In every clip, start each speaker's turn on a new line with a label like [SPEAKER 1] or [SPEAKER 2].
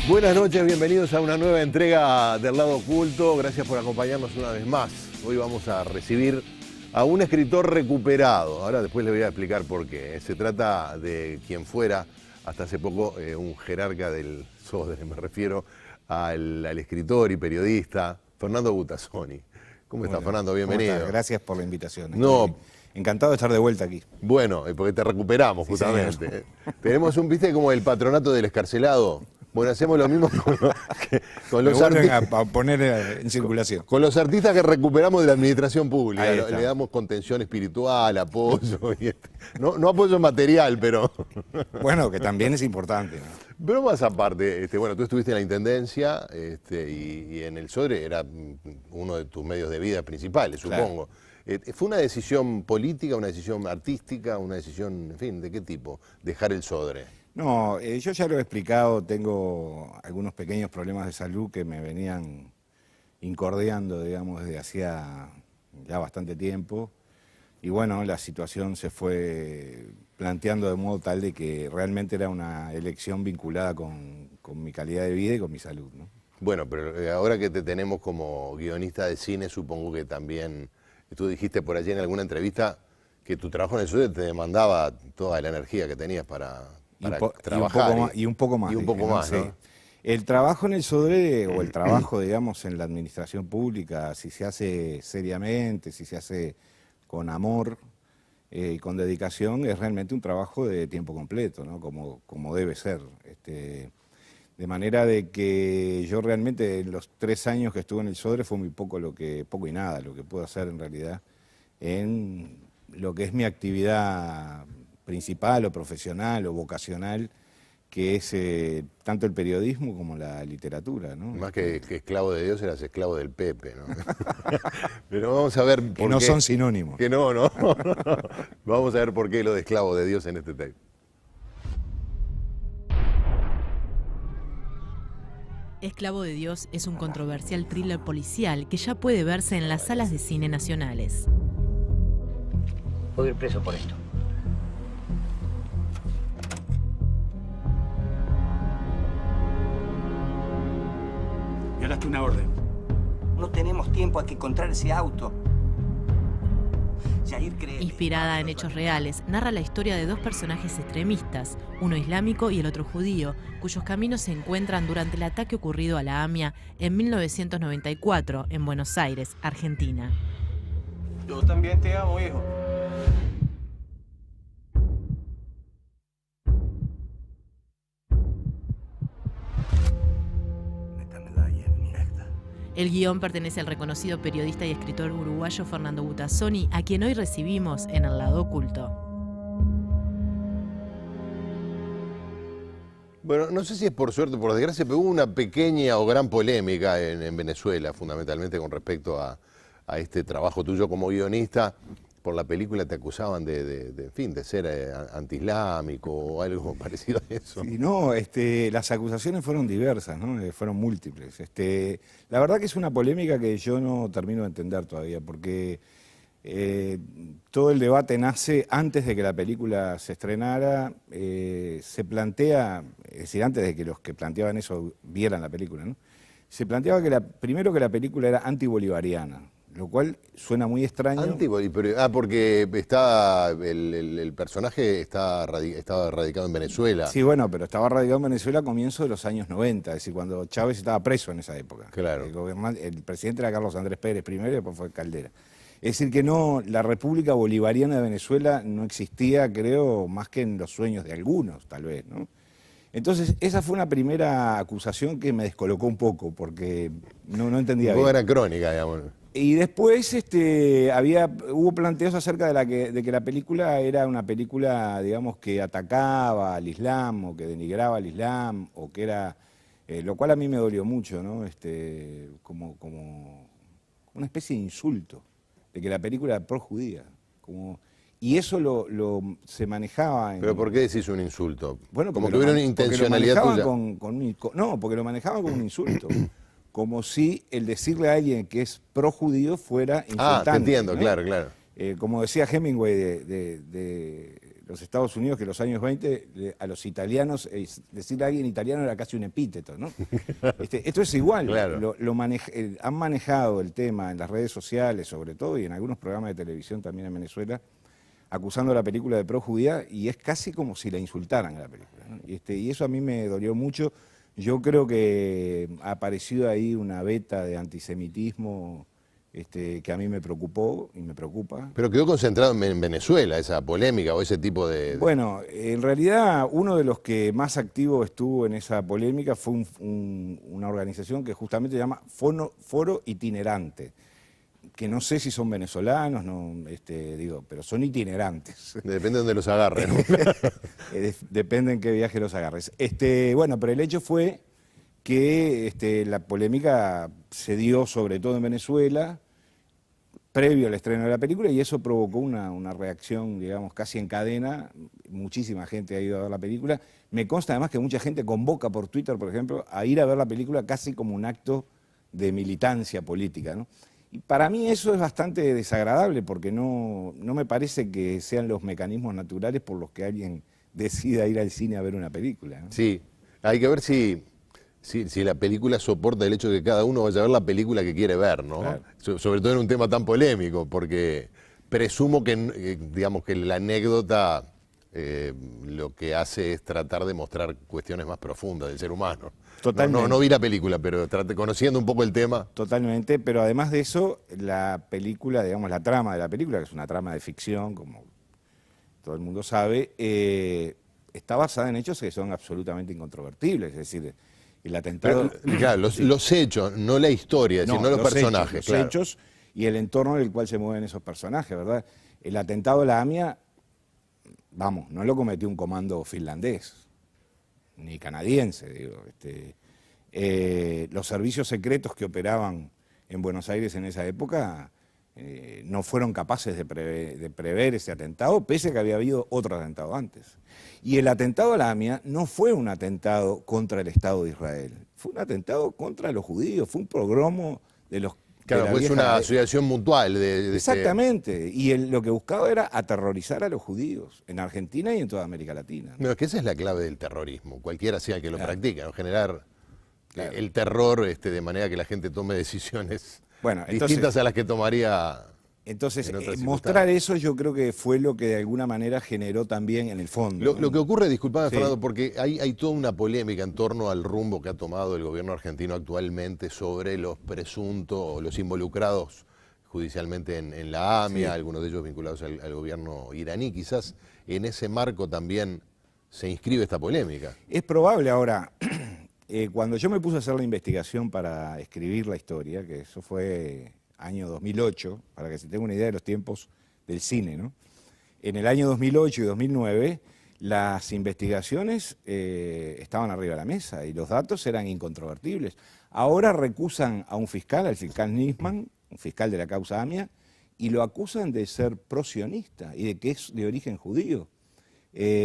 [SPEAKER 1] Buenas noches, bienvenidos a una nueva entrega del Lado Oculto. Gracias por acompañarnos una vez más. Hoy vamos a recibir a un escritor recuperado. Ahora después le voy a explicar por qué. Se trata de quien fuera hasta hace poco un jerarca del Sodre. Me refiero al escritor y periodista Fernando Butazzoni. ¿Cómo estás, Fernando? Bienvenido.
[SPEAKER 2] Gracias por la invitación.
[SPEAKER 1] No.
[SPEAKER 2] Encantado de estar de vuelta aquí.
[SPEAKER 1] Bueno, porque te recuperamos justamente. Tenemos un, viste, como el patronato del excarcelado. Bueno, hacemos lo mismo con los artistas.
[SPEAKER 2] A poner en circulación.
[SPEAKER 1] Con los artistas que recuperamos de la administración pública. Le damos contención espiritual, apoyo. No apoyo material, pero.
[SPEAKER 2] Bueno, que también es importante, ¿no?
[SPEAKER 1] Pero más aparte, bueno, tú estuviste en la intendencia y en el Sodre era uno de tus medios de vida principales, supongo. Claro. ¿Fue una decisión política, una decisión artística, una decisión, en fin, de qué tipo, dejar el Sodre?
[SPEAKER 2] No, yo ya lo he explicado, tengo algunos pequeños problemas de salud que me venían incordiando, digamos, desde hacía ya bastante tiempo. Y bueno, la situación se fue planteando de modo tal de que realmente era una elección vinculada con mi calidad de vida y con mi salud, ¿no?
[SPEAKER 1] Bueno, pero ahora que te tenemos como guionista de cine, supongo que también, tú dijiste por allí en alguna entrevista que tu trabajo en el Sodre te demandaba toda la energía que tenías para trabajar.
[SPEAKER 2] Y un poco más.
[SPEAKER 1] Y un poco más, ¿no?
[SPEAKER 2] Sí. El trabajo en el Sodre, o el trabajo, digamos, en la administración pública, si se hace seriamente, si se hace con amor y con dedicación, es realmente un trabajo de tiempo completo, ¿no? Como debe ser. De manera de que yo realmente en los 3 años que estuve en el Sodre fue muy poco poco y nada lo que puedo hacer en realidad en lo que es mi actividad principal o profesional o vocacional, que es tanto el periodismo como la literatura, ¿no?
[SPEAKER 1] Más que esclavo de Dios, eras esclavo del Pepe, ¿no? Pero vamos a ver por qué.
[SPEAKER 2] Que no son sinónimos.
[SPEAKER 1] Que no. Vamos a ver por qué lo de esclavo de Dios en este tape.
[SPEAKER 3] Esclavo de Dios es un controversial thriller policial que ya puede verse en las salas de cine nacionales.
[SPEAKER 4] Voy a ir preso por esto.
[SPEAKER 5] Violaste una orden.
[SPEAKER 4] No tenemos tiempo, hay que encontrar ese auto. Yair cree...
[SPEAKER 3] Inspirada en hechos reales, narra la historia de 2 personajes extremistas, uno islámico y el otro judío, cuyos caminos se encuentran durante el ataque ocurrido a la AMIA en 1994 en Buenos Aires, Argentina.
[SPEAKER 5] Yo también te amo, hijo.
[SPEAKER 3] El guión pertenece al reconocido periodista y escritor uruguayo Fernando Butazzoni, a quien hoy recibimos en El Lado Oculto.
[SPEAKER 1] Bueno, no sé si es por suerte o por desgracia, pero hubo una pequeña o gran polémica en Venezuela, fundamentalmente con respecto a este trabajo tuyo como guionista. Por la película te acusaban en fin, de ser antiislámico o algo parecido a eso.
[SPEAKER 2] Sí, no, las acusaciones fueron diversas, ¿no? Fueron múltiples. La verdad que es una polémica que yo no termino de entender todavía, porque todo el debate nace antes de que la película se estrenara, se plantea, es decir, antes de que los que planteaban eso vieran la película, ¿no? Se planteaba primero que la película era antibolivariana, lo cual suena muy extraño.
[SPEAKER 1] Porque está el personaje estaba radicado en Venezuela.
[SPEAKER 2] Sí, bueno, pero estaba radicado en Venezuela a comienzos de los años 90, es decir, cuando Chávez estaba preso en esa época.
[SPEAKER 1] Claro.
[SPEAKER 2] El presidente era Carlos Andrés Pérez primero y después fue Caldera. Es decir, que no, la República Bolivariana de Venezuela no existía, creo, más que en los sueños de algunos, tal vez, ¿no? Entonces, esa fue una primera acusación que me descolocó un poco, porque no entendía bien.
[SPEAKER 1] Un poco anacrónica, digamos.
[SPEAKER 2] Y después hubo planteos acerca de que la película era una película, digamos, que atacaba al Islam o que denigraba al Islam, o que era, lo cual a mí me dolió mucho, ¿no? Como una especie de insulto, de que la película era pro-judía. Y eso se manejaba...
[SPEAKER 1] ¿Pero por qué decís un insulto?
[SPEAKER 2] Bueno,
[SPEAKER 1] como que hubiera una intencionalidad tuya.
[SPEAKER 2] No, porque lo manejaban como un insulto. Como si el decirle a alguien que es pro-judío fuera insultante.
[SPEAKER 1] Ah, te entiendo, ¿no? Claro.
[SPEAKER 2] Como decía Hemingway los Estados Unidos que en los años 20 a los italianos, decir a alguien italiano era casi un epíteto, ¿no? Esto es igual,
[SPEAKER 1] Claro.
[SPEAKER 2] Han manejado el tema en las redes sociales sobre todo y en algunos programas de televisión también en Venezuela, acusando a la película de pro-judía y es casi como si la insultaran a la película, ¿no? Y eso a mí me dolió mucho. Yo creo que ha aparecido ahí una veta de antisemitismo que a mí me preocupó y me preocupa.
[SPEAKER 1] Pero quedó concentrado en Venezuela esa polémica o ese tipo de...
[SPEAKER 2] Bueno, en realidad uno de los que más activo estuvo en esa polémica fue una organización que justamente se llama Foro Itinerante, que no sé si son venezolanos, no, pero son itinerantes.
[SPEAKER 1] Depende de dónde los agarren, ¿no?
[SPEAKER 2] Depende en qué viaje los agarres. Bueno, pero el hecho fue que la polémica se dio sobre todo en Venezuela, previo al estreno de la película, y eso provocó una reacción, digamos, casi en cadena. Muchísima gente ha ido a ver la película. Me consta además que mucha gente convoca por Twitter, por ejemplo, a ir a ver la película casi como un acto de militancia política, ¿no? Y para mí eso es bastante desagradable porque no me parece que sean los mecanismos naturales por los que alguien decida ir al cine a ver una película, ¿no?
[SPEAKER 1] Sí, hay que ver si la película soporta el hecho de que cada uno vaya a ver la película que quiere ver, ¿no?
[SPEAKER 2] Claro.
[SPEAKER 1] Sobre todo en un tema tan polémico, porque presumo que digamos que la anécdota lo que hace es tratar de mostrar cuestiones más profundas del ser humano.
[SPEAKER 2] Totalmente.
[SPEAKER 1] No vi la película, pero conociendo un poco el tema.
[SPEAKER 2] Totalmente, pero además de eso, la película, digamos, la trama de la película, que es una trama de ficción, como todo el mundo sabe, está basada en hechos que son absolutamente incontrovertibles, es decir, el atentado...
[SPEAKER 1] Pero, claro, los hechos, no la historia, es decir, no los personajes.
[SPEAKER 2] Los
[SPEAKER 1] claro.
[SPEAKER 2] hechos y el entorno en el cual se mueven esos personajes, ¿verdad? El atentado de la AMIA, vamos, no lo cometió un comando finlandés, ni canadiense, digo. Los servicios secretos que operaban en Buenos Aires en esa época no fueron capaces de prever ese atentado, pese a que había habido otro atentado antes. Y el atentado a la AMIA no fue un atentado contra el Estado de Israel, fue un atentado contra los judíos, fue un pogromo de los...
[SPEAKER 1] Claro, pues una asociación mutual.
[SPEAKER 2] Exactamente, y lo que buscaba era aterrorizar a los judíos en Argentina y en toda América Latina.
[SPEAKER 1] No, es que esa es la clave del terrorismo, cualquiera sea el que lo practica, ¿no? Generar el terror de manera que la gente tome decisiones distintas a las que tomaría.
[SPEAKER 2] Entonces, mostrar eso yo creo que fue lo que de alguna manera generó también en el fondo.
[SPEAKER 1] Lo que ocurre, disculpame, sí, Fernando, porque hay toda una polémica en torno al rumbo que ha tomado el gobierno argentino actualmente sobre los presuntos o los involucrados judicialmente en la AMIA, sí, algunos de ellos vinculados al gobierno iraní. Quizás en ese marco también se inscribe esta polémica.
[SPEAKER 2] Es probable. Ahora, cuando yo me puse a hacer la investigación para escribir la historia, que eso fue año 2008, para que se tenga una idea de los tiempos del cine, ¿no? En el año 2008 y 2009 las investigaciones estaban arriba de la mesa y los datos eran incontrovertibles. Ahora recusan a un fiscal, al fiscal Nisman, un fiscal de la causa AMIA, y lo acusan de ser prosionista y de que es de origen judío.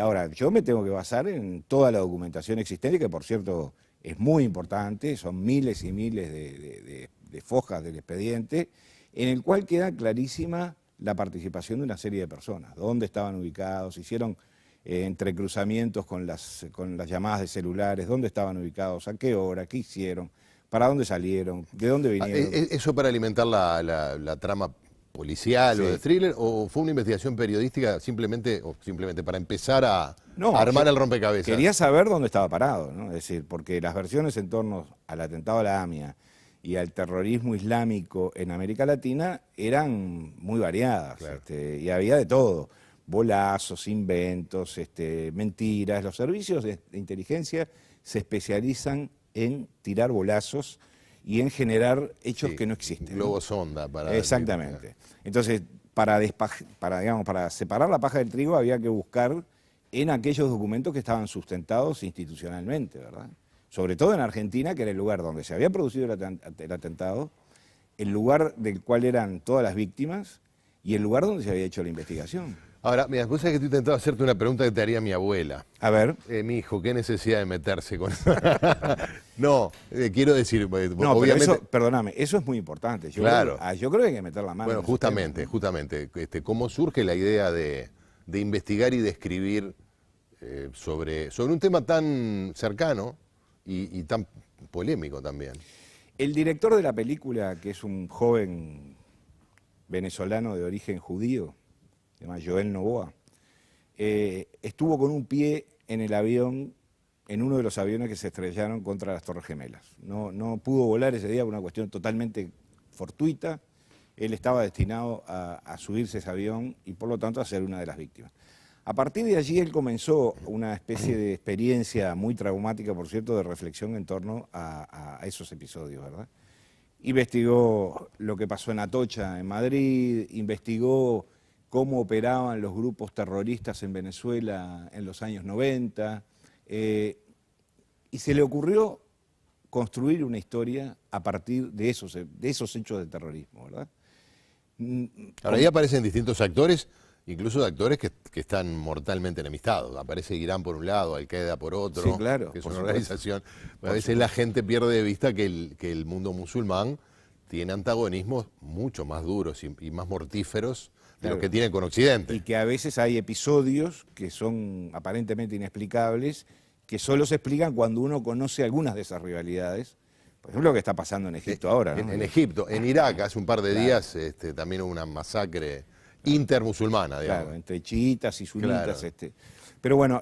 [SPEAKER 2] Ahora, yo me tengo que basar en toda la documentación existente, que por cierto es muy importante, son miles y miles de fojas del expediente, en el cual queda clarísima la participación de una serie de personas, dónde estaban ubicados, hicieron entrecruzamientos con las llamadas de celulares, dónde estaban ubicados, a qué hora, qué hicieron, para dónde salieron, de dónde vinieron.
[SPEAKER 1] ¿Eso para alimentar la trama policial, sí, o de thriller, o fue una investigación periodística simplemente para empezar a armar el rompecabezas?
[SPEAKER 2] Quería saber dónde estaba parado, ¿no? Es decir, porque las versiones en torno al atentado a la AMIA y al terrorismo islámico en América Latina eran muy variadas, claro, y había de todo, bolazos, inventos, mentiras. Los servicios de inteligencia se especializan en tirar bolazos y en generar hechos, sí, que no existen.
[SPEAKER 1] Globos sonda para...
[SPEAKER 2] Exactamente. Entonces, para separar la paja del trigo había que buscar en aquellos documentos que estaban sustentados institucionalmente, ¿verdad? Sobre todo en Argentina, que era el lugar donde se había producido el atentado, el lugar del cual eran todas las víctimas y el lugar donde se había hecho la investigación.
[SPEAKER 1] Ahora, mira, vos sabés que estoy intentando hacerte una pregunta que te haría mi abuela.
[SPEAKER 2] A ver.
[SPEAKER 1] Mi hijo, ¿qué necesidad de meterse con eso? No, quiero decir,
[SPEAKER 2] no,
[SPEAKER 1] obviamente...
[SPEAKER 2] pero eso, perdóname, eso es muy importante. Yo
[SPEAKER 1] claro.
[SPEAKER 2] Yo creo que hay que meter la mano.
[SPEAKER 1] Bueno, justamente, ¿cómo surge la idea de de investigar y de escribir sobre un tema tan cercano y tan polémico también.
[SPEAKER 2] El director de la película, que es un joven venezolano de origen judío, se llama Joel Novoa, estuvo con un pie en el avión, en uno de los aviones que se estrellaron contra las Torres Gemelas. No pudo volar ese día por una cuestión totalmente fortuita. Él estaba destinado a subirse a ese avión y por lo tanto a ser una de las víctimas. A partir de allí él comenzó una especie de experiencia muy traumática, por cierto, de reflexión en torno a esos episodios, ¿verdad? Investigó lo que pasó en Atocha, en Madrid, investigó cómo operaban los grupos terroristas en Venezuela en los años 90, y se le ocurrió construir una historia a partir de esos hechos de terrorismo, ¿verdad?
[SPEAKER 1] Ahora ahí aparecen distintos actores, incluso de actores que están mortalmente enemistados. Aparece Irán por un lado, Al-Qaeda por otro,
[SPEAKER 2] Sí, claro,
[SPEAKER 1] que es
[SPEAKER 2] por
[SPEAKER 1] una
[SPEAKER 2] supuesto.
[SPEAKER 1] organización. A veces la gente pierde de vista que el mundo musulmán tiene antagonismos mucho más duros y más mortíferos de
[SPEAKER 2] Claro.
[SPEAKER 1] los que tiene con Occidente.
[SPEAKER 2] Y que a veces hay episodios que son aparentemente inexplicables, que solo se explican cuando uno conoce algunas de esas rivalidades. Por ejemplo, lo que está pasando en Egipto ahora, ¿no?
[SPEAKER 1] En Egipto, en Irak, hace un par de
[SPEAKER 2] Claro.
[SPEAKER 1] días también hubo una masacre intermusulmana, digamos.
[SPEAKER 2] Claro, entre chiitas y sunitas.
[SPEAKER 1] Claro.
[SPEAKER 2] Pero bueno,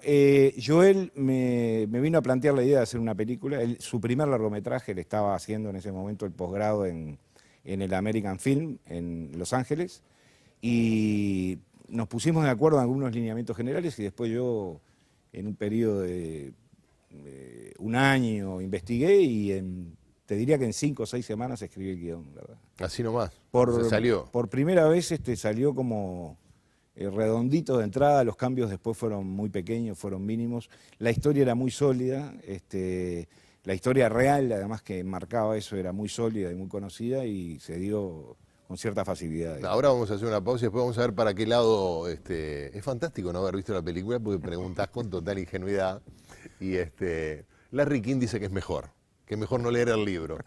[SPEAKER 2] Joel me vino a plantear la idea de hacer una película. Su primer largometraje le estaba haciendo en ese momento el posgrado en el American Film en Los Ángeles, y nos pusimos de acuerdo en algunos lineamientos generales y después yo, en un periodo de un año, investigué y te diría que en 5 o 6 semanas escribí el guión, ¿verdad?
[SPEAKER 1] Así nomás.
[SPEAKER 2] Se
[SPEAKER 1] salió.
[SPEAKER 2] Por primera vez salió como redondito de entrada, los cambios después fueron muy pequeños, fueron mínimos. La historia era muy sólida, la historia real, además que marcaba eso, era muy sólida y muy conocida y se dio con cierta facilidad.
[SPEAKER 1] Ahora vamos a hacer una pausa y después vamos a ver para qué lado. Es fantástico no haber visto la película porque preguntás con total ingenuidad. Y Larry King dice que es mejor no leer el libro.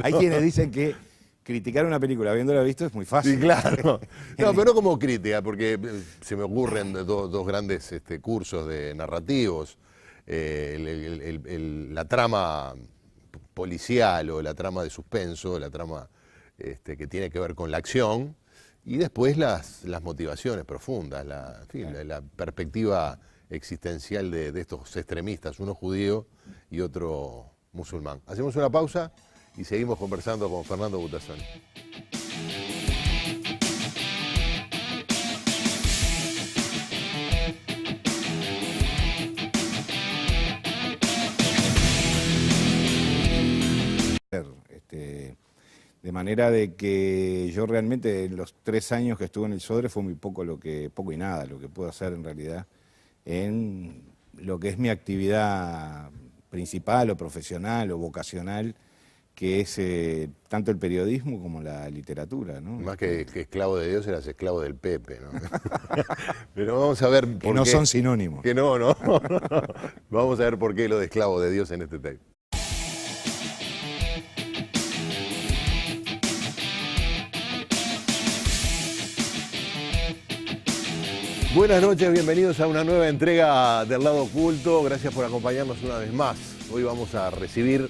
[SPEAKER 2] Hay quienes dicen que criticar una película habiéndola visto es muy fácil.
[SPEAKER 1] Sí, claro. No, pero no como crítica, porque se me ocurren dos grandes cursos de narrativos. La trama policial o la trama de suspenso, la trama que tiene que ver con la acción, y después las motivaciones profundas, la perspectiva existencial de estos extremistas, uno judío y otro musulmán. Hacemos una pausa y seguimos conversando con Fernando Butazón.
[SPEAKER 2] De manera de que yo realmente en los 3 años que estuve en el Sodre fue muy poco y nada lo que puedo hacer en realidad en lo que es mi actividad principal o profesional o vocacional, que es tanto el periodismo como la literatura, ¿no?
[SPEAKER 1] Más que esclavo de Dios, eras esclavo del Pepe, ¿no? Pero vamos a ver por qué.
[SPEAKER 2] Que no son sinónimos.
[SPEAKER 1] Que no. Vamos a ver por qué lo de esclavo de Dios en este tape. Buenas noches, bienvenidos a una nueva entrega del Lado Oculto. Gracias por acompañarnos una vez más. Hoy vamos a recibir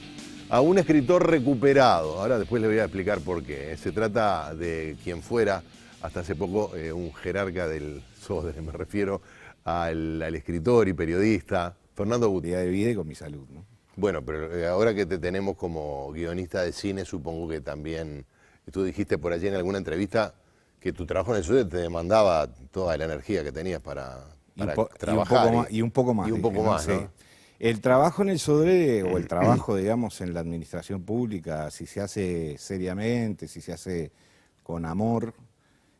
[SPEAKER 1] a un escritor recuperado. Ahora después les voy a explicar por qué. Se trata de quien fuera hasta hace poco un jerarca del Sodre. Me refiero al escritor y periodista Fernando Gutiérrez.
[SPEAKER 2] De vida y con mi salud, ¿no?
[SPEAKER 1] Bueno, pero ahora que te tenemos como guionista de cine, supongo que también, tú dijiste por allí en alguna entrevista que tu trabajo en el Sodre te demandaba toda la energía que tenías para trabajar.
[SPEAKER 2] Y un poco más.
[SPEAKER 1] Y un poco
[SPEAKER 2] dije,
[SPEAKER 1] más, ¿no?
[SPEAKER 2] Sí. El trabajo en el Sodre, o el trabajo, digamos, en la administración pública, si se hace seriamente, si se hace con amor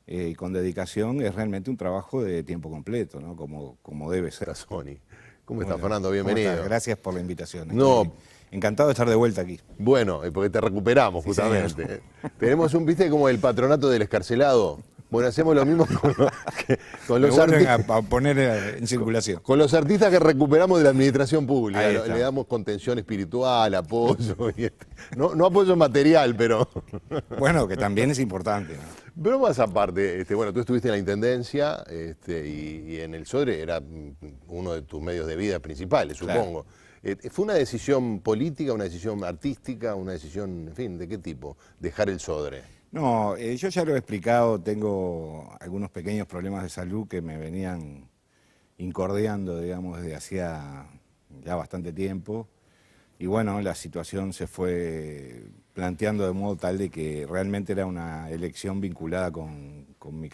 [SPEAKER 2] y con dedicación, es realmente un trabajo de tiempo completo, ¿no? Como debe ser.
[SPEAKER 1] Sony. ¿Cómo estás,
[SPEAKER 2] Bueno,
[SPEAKER 1] Fernando?
[SPEAKER 2] ¿cómo
[SPEAKER 1] Bienvenido.
[SPEAKER 2] estás? Gracias por la invitación.
[SPEAKER 1] No.
[SPEAKER 2] Estoy encantado de estar de vuelta aquí.
[SPEAKER 1] Bueno, porque te recuperamos
[SPEAKER 2] Sí,
[SPEAKER 1] justamente.
[SPEAKER 2] señor.
[SPEAKER 1] Tenemos viste, como el patronato del excarcelado. Bueno, hacemos lo mismo con
[SPEAKER 2] Me
[SPEAKER 1] los
[SPEAKER 2] vuelven
[SPEAKER 1] artistas.
[SPEAKER 2] a poner en circulación.
[SPEAKER 1] Con los artistas que recuperamos de la administración pública,
[SPEAKER 2] Ahí está.
[SPEAKER 1] le damos contención espiritual, apoyo, no apoyo material, pero...
[SPEAKER 2] Bueno, que también es importante, ¿no?
[SPEAKER 1] Pero más aparte, bueno, tú estuviste en la Intendencia y en el Sodre era uno de tus medios de vida principales,
[SPEAKER 2] Claro.
[SPEAKER 1] supongo. ¿Fue una decisión política, una decisión artística, una decisión, en fin, de qué tipo, dejar el Sodre?
[SPEAKER 2] No, yo ya lo he explicado, tengo algunos pequeños problemas de salud que me venían incordiando, digamos, desde hacía ya bastante tiempo. Y bueno, la situación se fue planteando de modo tal de que realmente era una elección vinculada con mi calidad